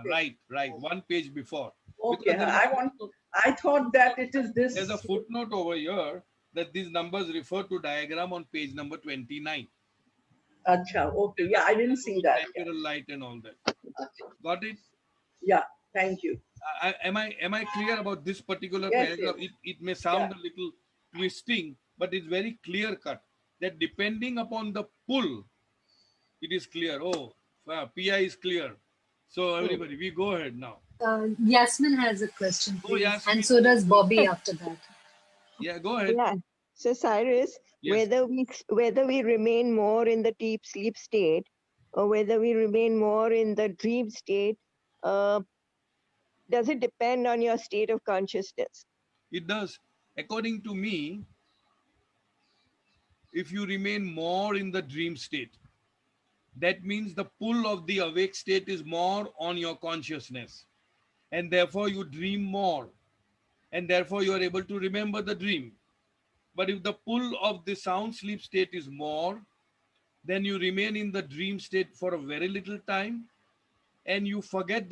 Right. One page before. Okay, I thought that it is this. There's a footnote over here that these numbers refer to diagram on page number 29. Acha, okay, yeah, I didn't see that. Natural light and all that. Got it? Yeah, thank you. Am I clear about this particular Yes, paragraph? yes. It may sound a little twisting, but it's very clear cut that depending upon the pull, it is clear. Oh, PI is clear. So everybody, we go ahead now. Yasmin has a question, Oh, please. Yasmin. And so does Bobby after that. Yeah, go ahead. Yeah. So Cyrus, Yes. whether we remain more in the deep sleep state or whether we remain more in the dream state, does it depend on your state of consciousness? It does. According to me, if you remain more in the dream state, that means the pull of the awake state is more on your consciousness, and therefore you dream more, and therefore you are able to remember the dream. But if the pull of the sound sleep state is more, then you remain in the dream state for a very little time, and you forget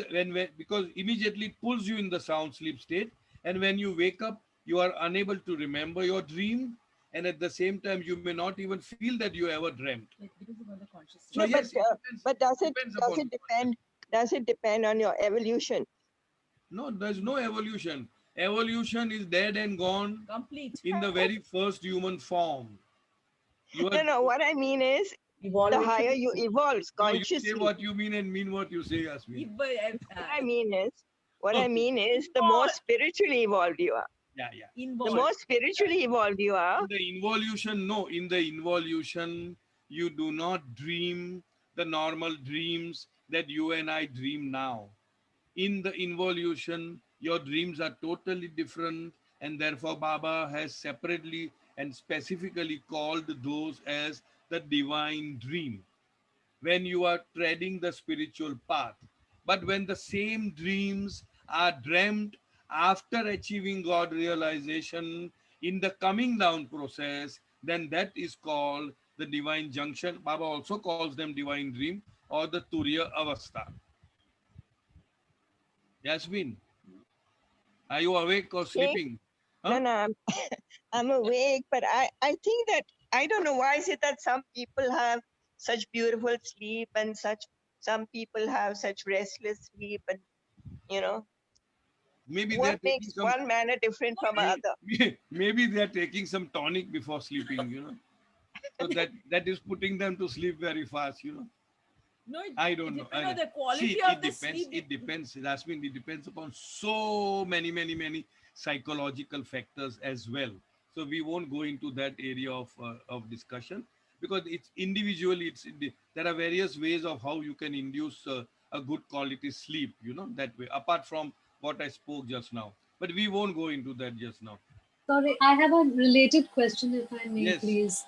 because immediately it pulls you in the sound sleep state, and when you wake up, you are unable to remember your dream, and at the same time, you may not even feel that you ever dreamt. So No, yes, but does it upon- depend on your evolution? No, there's no evolution. Evolution is dead and gone Complete. in the very first human form. You are, No, what I mean is the higher you evolve no, you consciously. say what you mean and mean what you say, Yasmin. What I mean is the more spiritually evolved you are. Yeah. The Involved. more spiritually evolved you are, In the involution, no. In the involution, you do not dream the normal dreams that you and I dream now. In the involution, your dreams are totally different, and therefore Baba has separately and specifically called those as the divine dream when you are treading the spiritual path. But when the same dreams are dreamt after achieving God realization in the coming down process, then that is called the divine junction. Baba also calls them divine dream or the Turiya Avastha. Yasmin, are you awake or sleeping? Huh? no, I'm awake, but I think that, I don't know, why is it that some people have such beautiful sleep and some people have such restless sleep, and Maybe what makes one manner different from another? maybe they are taking some tonic before sleeping, So that is putting them to sleep very fast, No, I don't know. depends on the quality See, of it the depends. sleep. It depends. Jasmine, it depends upon so many psychological factors as well. So we won't go into that area of discussion because it's individually. There are various ways of how you can induce a good quality sleep. That way. Apart from what I spoke just now, but we won't go into that just now. Sorry, I have a related question, if I may, Yes. please.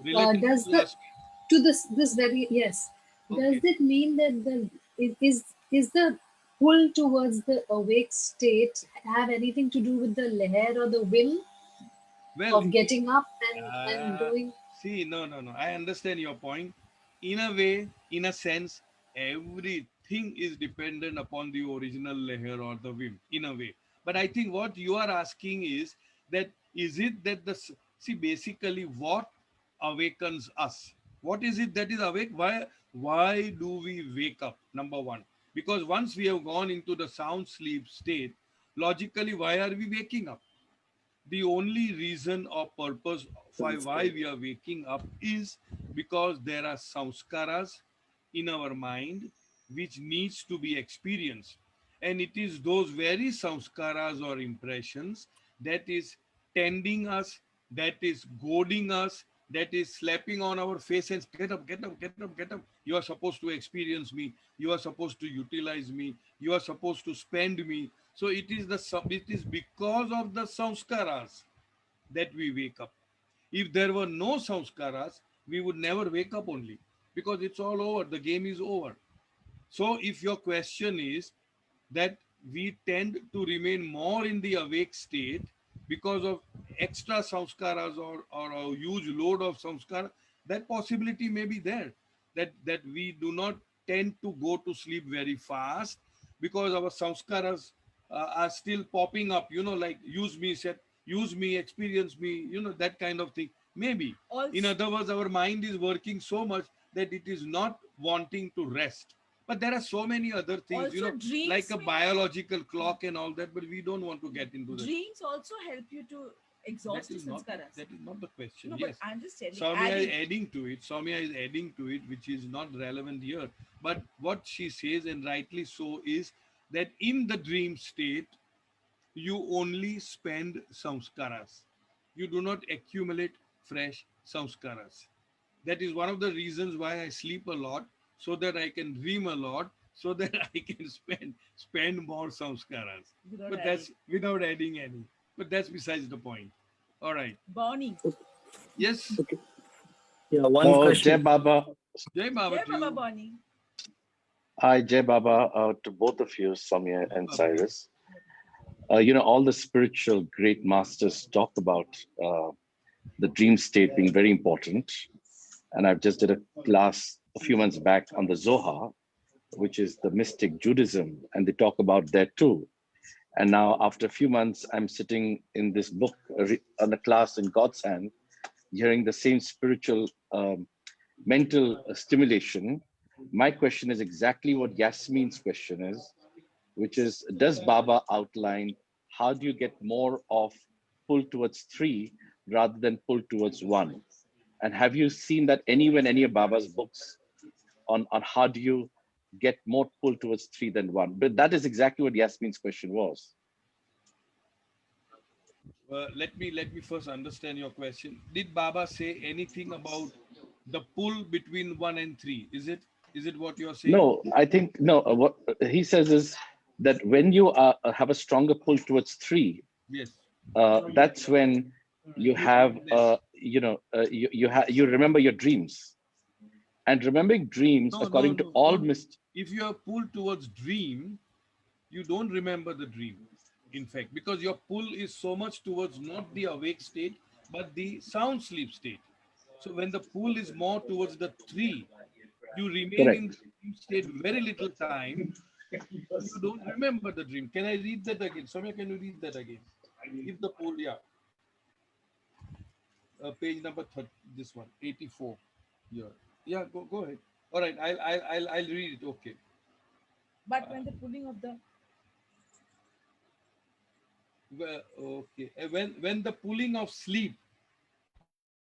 Related Does to the Jasmine. to this very yes? Does Okay. it mean that is the pull towards the awake state have anything to do with the leher or the will Well, of getting up and doing? See, no. I understand your point. In a way, in a sense, everything is dependent upon the original layer or the whim, in a way. But I think what you are asking is it that see, basically what awakens us? What is it that is awake? Why do we wake up? Number one, because once we have gone into the sound sleep state, logically, why are we waking up? The only reason or purpose for why we are waking up is because there are samskaras in our mind which needs to be experienced, and it is those very samskaras or impressions that is tending us, that is goading us, that is slapping on our face and get up, get up, get up, get up. You are supposed to experience me, you are supposed to utilize me, you are supposed to spend me. So it is because of the samskaras that we wake up. If there were no samskaras, we would never wake up only, because it's all over, the game is over. So if your question is that we tend to remain more in the awake state because of extra samskaras, or a huge load of samskara, that possibility may be there, that we do not tend to go to sleep very fast because our samskaras are still popping up, like use me, experience me, that kind of thing. Maybe. In Also, other words, our mind is working so much that it is not wanting to rest. But there are so many other things, also like dreams a may biological clock and all that, but we don't want to get into that. dreams also help you to That exhaust your is not sanskaras. that is not the question. No, but Yes. I'm just telling, Soumya is adding. adding to it. Soumya is adding to it, which is not relevant here. But what she says, and rightly so, is that in the dream state, you only spend samskaras. You do not accumulate fresh samskaras. That is one of the reasons why I sleep a lot, so that I can dream a lot, so that I can spend more samskaras. Without But adding. that's without adding any. But that's besides the point. All right. Bonnie. Yes. Okay. Yeah, one Oh, Jai question. Baba. Jai Baba Jai to Baba you. Bonnie. Hi, Jai Baba, to both of you, Soumya Jai and Baba. Cyrus. All the spiritual great masters talk about the dream state being very important. And I've just did a class a few months back on the Zohar, which is the mystic Judaism, and they talk about that too. And now, after a few months, I'm sitting in this book on a class in God's hand, hearing the same spiritual mental stimulation. My question is exactly what Yasmin's question is, which is, does Baba outline how do you get more of pull towards three rather than pull towards one? And have you seen that anywhere in any of Baba's books on how do you get more pull towards three than one? But that is exactly what Yasmin's question was. Let me first understand your question. Did Baba say anything about the pull between one and three? Is it what you're saying? No, I think no. What he says is that when you have a stronger pull towards three, Yes. that's when you You have remember them. you remember your dreams, and remembering dreams No, no, according to no, all no. If you are pulled towards dream, you don't remember the dream. In fact, because your pull is so much towards not the awake state, but the sound sleep state. So when the pull is more towards the three, you remain in correct. the dream state very little time. You don't remember the dream. Can I read that again? Soumya, can you read that again? If the pull, yeah, page number 30, this one, 84. Yeah, yeah. Go ahead. All right, I'll read it. Okay. But when the pulling of the Well, okay. When the pulling of sleep,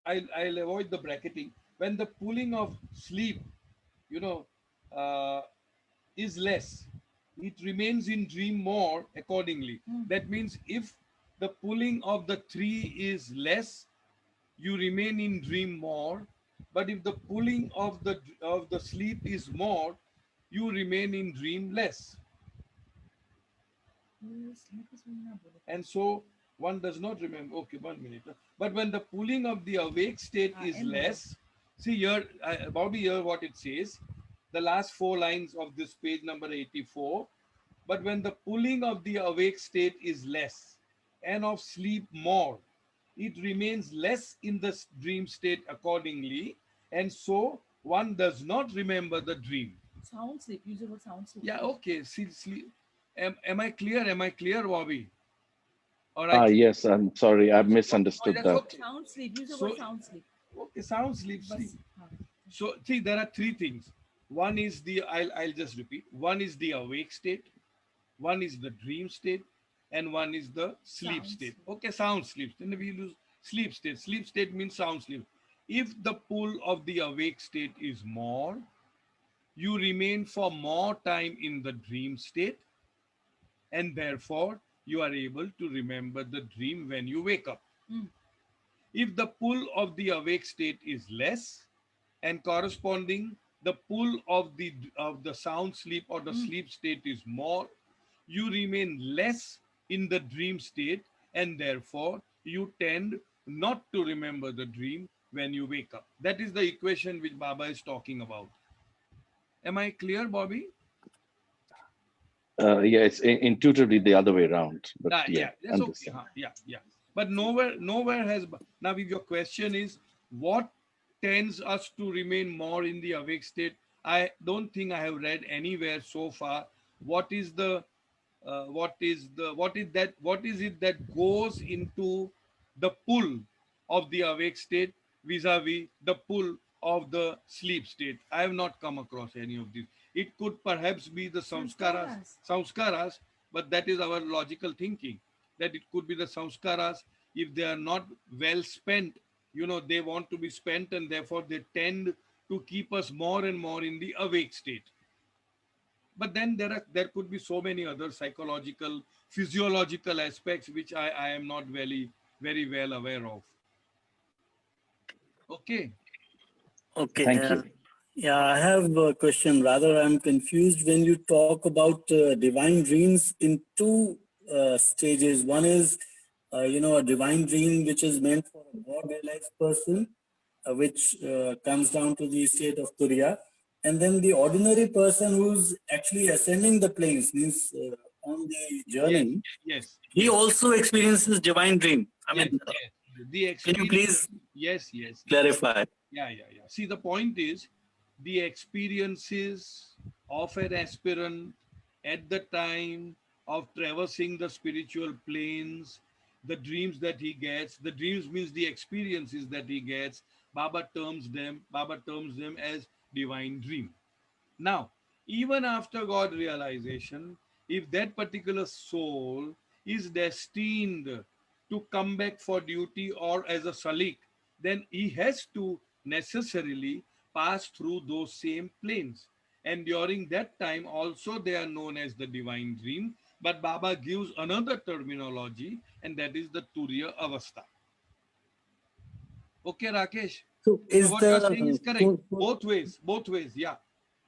I'll avoid the bracketing. When the pulling of sleep, you know, uh, is less, it remains in dream more accordingly. That means if the pulling of the three is less, you remain in dream more. But if the pulling of the sleep is more, you remain in dream less. sleep is when na bole. And so one does not remember. Okay, 1 minute. But when the pulling of the awake state is End bolo. less, see here, Bobby, here what it says, the last 4 lines of this page number 84. But when the pulling of the awake state is less and of sleep more, it remains less in the dream state accordingly, and so one does not remember the dream. Sound sleep. Use the word sound sleep. Yeah, okay. See. Am I clear? Am I clear, Bobby? All Ah, right. yes, I'm sorry, I Oh, misunderstood that's that. okay. Sound sleep. Use the So, word sound sleep. okay, sound sleep, sleep. Bas. हाँ. So, see, there are three things. One is the, I'll just repeat. One is the awake state, one is the dream state, and one is the sleep Sound state. sleep. Okay, sound sleep. Then we use sleep state. Sleep state means sound sleep. If the pull of the awake state is more, you remain for more time in the dream state, and therefore you are able to remember the dream when you wake up. Mm. If the pull of the awake state is less, and corresponding the pull of the sound sleep or the sleep state is more, you remain less in the dream state, and therefore you tend not to remember the dream when you wake up. That is the equation which Baba is talking about. Am I clear, Bobby? Yeah, it's intuitively the other way around, but Ah, yeah, yeah, that's okay. understand. Huh? Yeah, yeah. But nowhere has. Now, if your question is what tends us to remain more in the awake state, I don't think I have read anywhere so far. What is the, what is it that goes into the pull of the awake state vis-a-vis the pull of the sleep state? I have not come across any of these. It could perhaps be the Sanskaras. samskaras, but that is our logical thinking, that it could be the samskaras. If they are not well spent, they want to be spent, and therefore they tend to keep us more and more in the awake state. But then there could be so many other psychological, physiological aspects which I am not very well aware of. Okay. Okay. Thank you. Yeah, I have a question. Rather, I'm confused when you talk about divine dreams in two stages. One is, a divine dream which is meant for a God realized person, which comes down to the state of Turiya. And then the ordinary person who's actually ascending the planes, means on the Yes, journey, yes, he yes, also experiences divine dream. I yes, mean, yes. The can you experience. please Yes. clarify? Yeah. See, the point is the experiences of an aspirant at the time of traversing the spiritual planes, the dreams that he gets. The dreams means the experiences that he gets. Baba terms them as divine dream. Now, even after God realization, if that particular soul is destined to come back for duty or as a salik, then he has to necessarily pass through those same planes. And during that time, also they are known as the divine dream. But Baba gives another terminology, and that is the Turiya Avastha. Okay, Rakesh. So So is what you are saying the is correct. Both ways. Both ways. Yeah.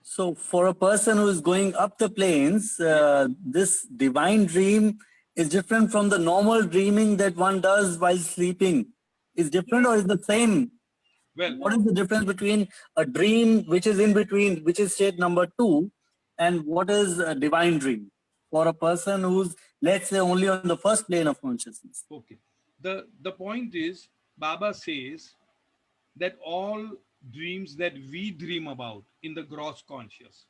so for a person who is going up the plains, Yeah. this divine dream is different from the normal dreaming that one does while sleeping. Is different or is the same? Well, What is the difference between a dream which is in between, which is state number two, and what is a divine dream for a person who's, let's say, only on the first plane of consciousness? okay. The point is, Baba says that all dreams that we dream about in the gross conscious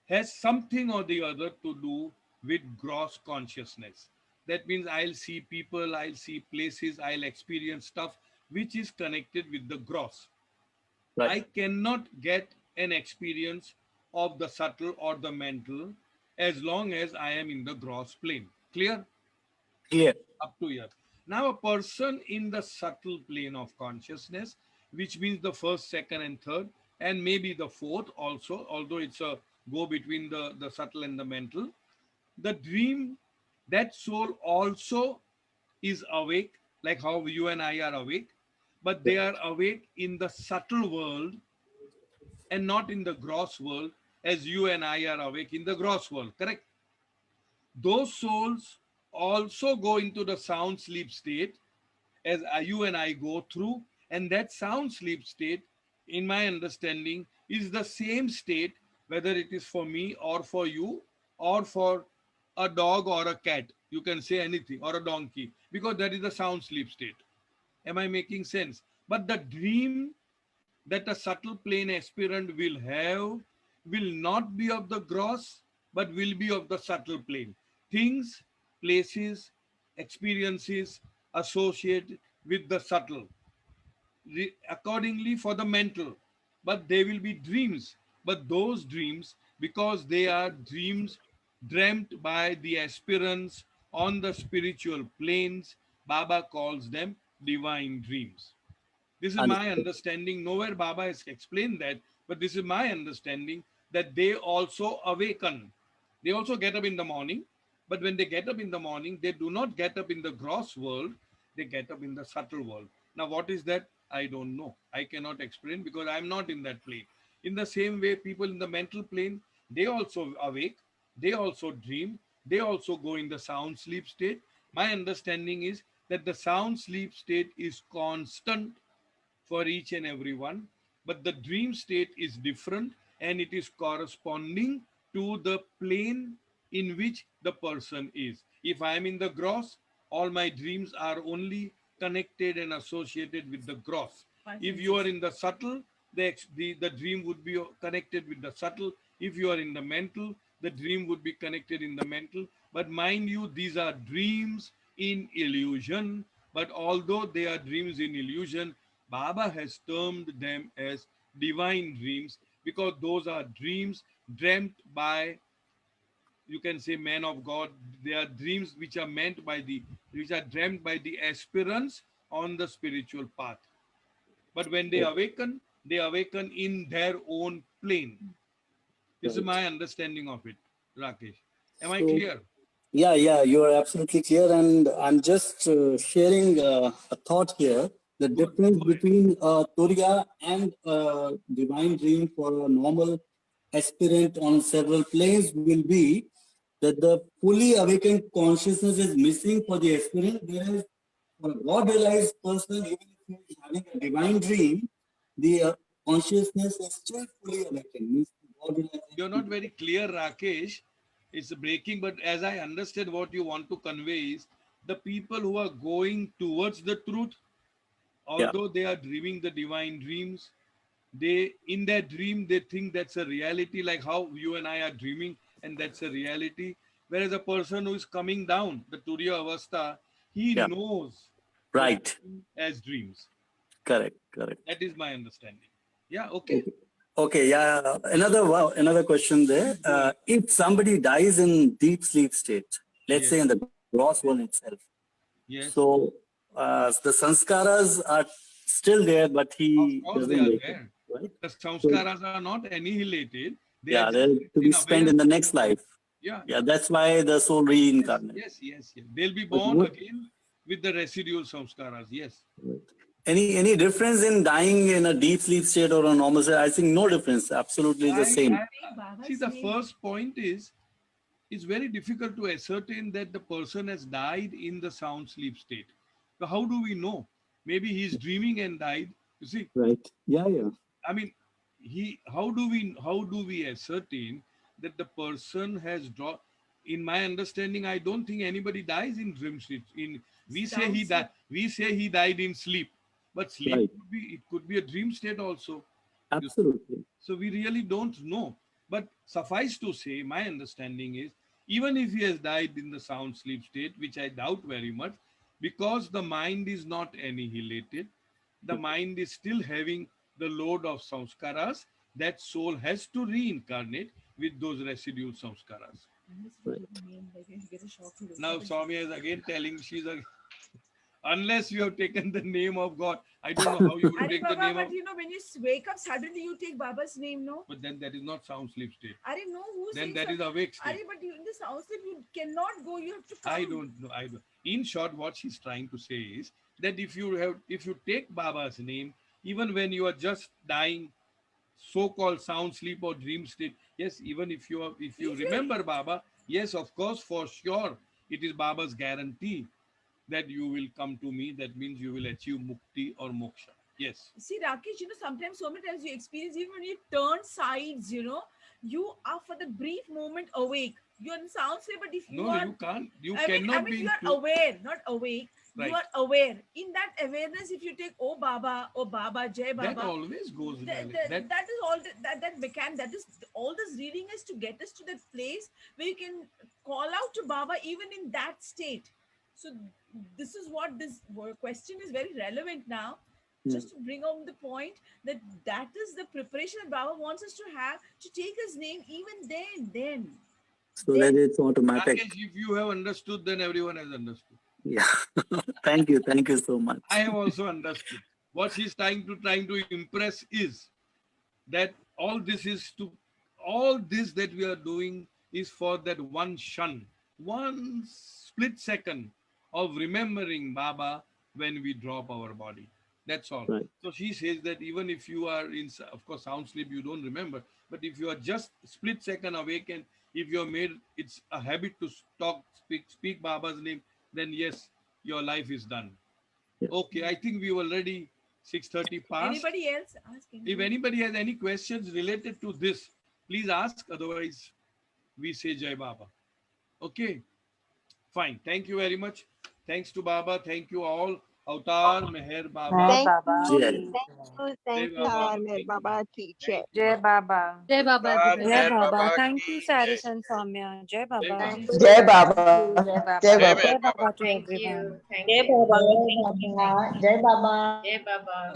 has something or the other to do with gross consciousness. That means I'll see people, I'll see places, I'll experience stuff which is connected with the gross. Right. I cannot get an experience of the subtle or the mental as long as I am in the gross plane. Clear? Clear. Up to here. Now, a person in the subtle plane of consciousness, which means the first, second, and third, and maybe the fourth also, although it's a go between the subtle and the mental, the dream, that soul also is awake, like how you and I are awake, but they are awake in the subtle world and not in the gross world, as you and I are awake in the gross world, correct? Those souls also go into the sound sleep state as you and I go through, and that sound sleep state, in my understanding, is the same state whether it is for me or for you or for a dog or a cat. You can say anything, or a donkey, because that is the sound sleep state. Am I making sense? But the dream that a subtle plane aspirant will have will not be of the gross, but will be of the subtle plane. Things, places, experiences associated with the subtle accordingly for the mental, but they will be dreams. But those dreams, because they are dreams dreamt by the aspirants on the spiritual planes, Baba calls them divine dreams. This is my Understood. understanding. Nowhere Baba has explained that, but this is my understanding that they also awaken. They also get up in the morning, but when they get up in the morning, they do not get up in the gross world, they get up in the subtle world. Now, what is that? I don't know. I cannot explain because I'm not in that plane. In the same way, people in the mental plane, they also awake, they also dream, they also go in the sound sleep state. My understanding is that the sound sleep state is constant for each and every one, but the dream state is different and it is corresponding to the plane in which the person is. If I am in the gross, all my dreams are only connected and associated with the gross. If you are in the subtle, the dream would be connected with the subtle. If you are in the mental, the dream would be connected in the mental. But mind you, these are dreams in illusion. But although they are dreams in illusion, Baba has termed them as divine dreams because those are dreams dreamt by, you can say, men of God. They are dreams which are dreamt by the aspirants on the spiritual path. But when they awaken in their own plane. This is Right. my understanding of it, Rakesh. Am I So, clear? yeah, you are absolutely clear. And I'm just sharing a thought here. The Good. difference Go ahead. between Turiya and divine dream for a normal aspirant on several planes will be that the fully awakened consciousness is missing for the aspirant, whereas for a God realized person, even if he is having a divine dream, the consciousness is still fully awakened. Means God You're not very clear, Rakesh. It's breaking, but as I understand what you want to convey is the people who are going towards the truth, yeah, although they are dreaming the divine dreams, they in their dream they think that's a reality, like how you and I are dreaming, and that's a reality. Whereas a person who is coming down the Turiya Avastha, he yeah, knows the right, dream as dreams. correct. That is my understanding. Yeah, okay. Okay. Okay, yeah. Another question there. Please go ahead. If somebody dies in deep sleep state, let's say Yes, in the gross one itself, yes. so the sanskaras are still there, but Of he course they doesn't are wake up, there. right? The So samskaras are not annihilated. They are yeah, just they're to in be spent awareness. in the next life. Yeah, Yeah, that's why the soul reincarnates. yes. They'll be But born what? again with the residual samskaras. Yes. Any difference in dying in a deep sleep state or a normal state? I think no difference. Absolutely the same. See, the first point is it's very difficult to ascertain that the person has died in the sound sleep state. So how do we know? Maybe he's dreaming and died. You see, Right. Yeah. I mean, how do we ascertain that the person has drawn? In my understanding, I don't think anybody dies in dream sleep. In we say he died in sleep, but sleep Right. could be a dream state also. You see. Absolutely. So we really don't know. But suffice to say, my understanding is even if he has died in the sound sleep state, which I doubt very much, because the mind is not annihilated, the mind is still having the load of samskaras, that soul has to reincarnate with those residual samskaras. Right. Now Soumya is again telling unless you have taken the name of God, I don't know how you would Are take the Baba, name of, but you know, when you wake up, suddenly you take Baba's name, no? but then that is not sound sleep state. Are no, who Then says that is awake state. but you, in the sound sleep, you cannot go. You have to come. I don't know. I don't. In short, what she's trying to say is that if you take Baba's name, even when you are just dying, so-called sound sleep or dream state, yes, even if you remember Baba, yes, of course, for sure, it is Baba's guarantee that you will come to me. That means you will achieve mukti or moksha. Yes. See, Rakesh, sometimes, so many times you experience, even when you turn sides, you are for the brief moment awake. You're in sound sleep, but if you No, are, you can't. You I cannot mean, be you in are aware, not awake. Right. You are aware. In that awareness, if you take oh Baba, Jai That Baba, always goes well. that is all that is all this reading is to get us to that place where you can call out to Baba even in that state. So this is what this question is very relevant now, just to bring home the point that that is the preparation that Baba wants us to have to take his name even then. So that it's automatic. Rakesh, if you have understood, then everyone has understood. Yeah. Thank you so much. I have also understood. What she's trying to impress is that all this that we are doing is for that one one split second of remembering Baba when we drop our body. That's all. Right. So she says that even if you are in, of course, sound sleep, you don't remember. But if you are just split second awakened, if you have made it's a habit to speak Baba's name, then yes, your life is done. Yeah. Okay, I think we already 6:30 past. Anybody else asking? If anybody has any questions related to this, please ask. Otherwise, we say Jai Baba. Okay, fine. Thank you very much. Thanks to Baba. Thank you all. Avatar, Meher Baba. Thank Jai. you. Thank Jai you, Baba. Amir Baba teacher. Jai Baba. Jai Baba, Avatar, everybody. Jai Meher Baba. Baba Thank ki you, jai. Cyrus and Soumya. Jai Jai Baba. Baba. Jai Baba. Jai Baba. Jai Jai Baba. Meher Jai Baba. Baba to Thank everyone. you. Thank Jai you. Baba, Jai Baba, Jai Baba. Jai Baba.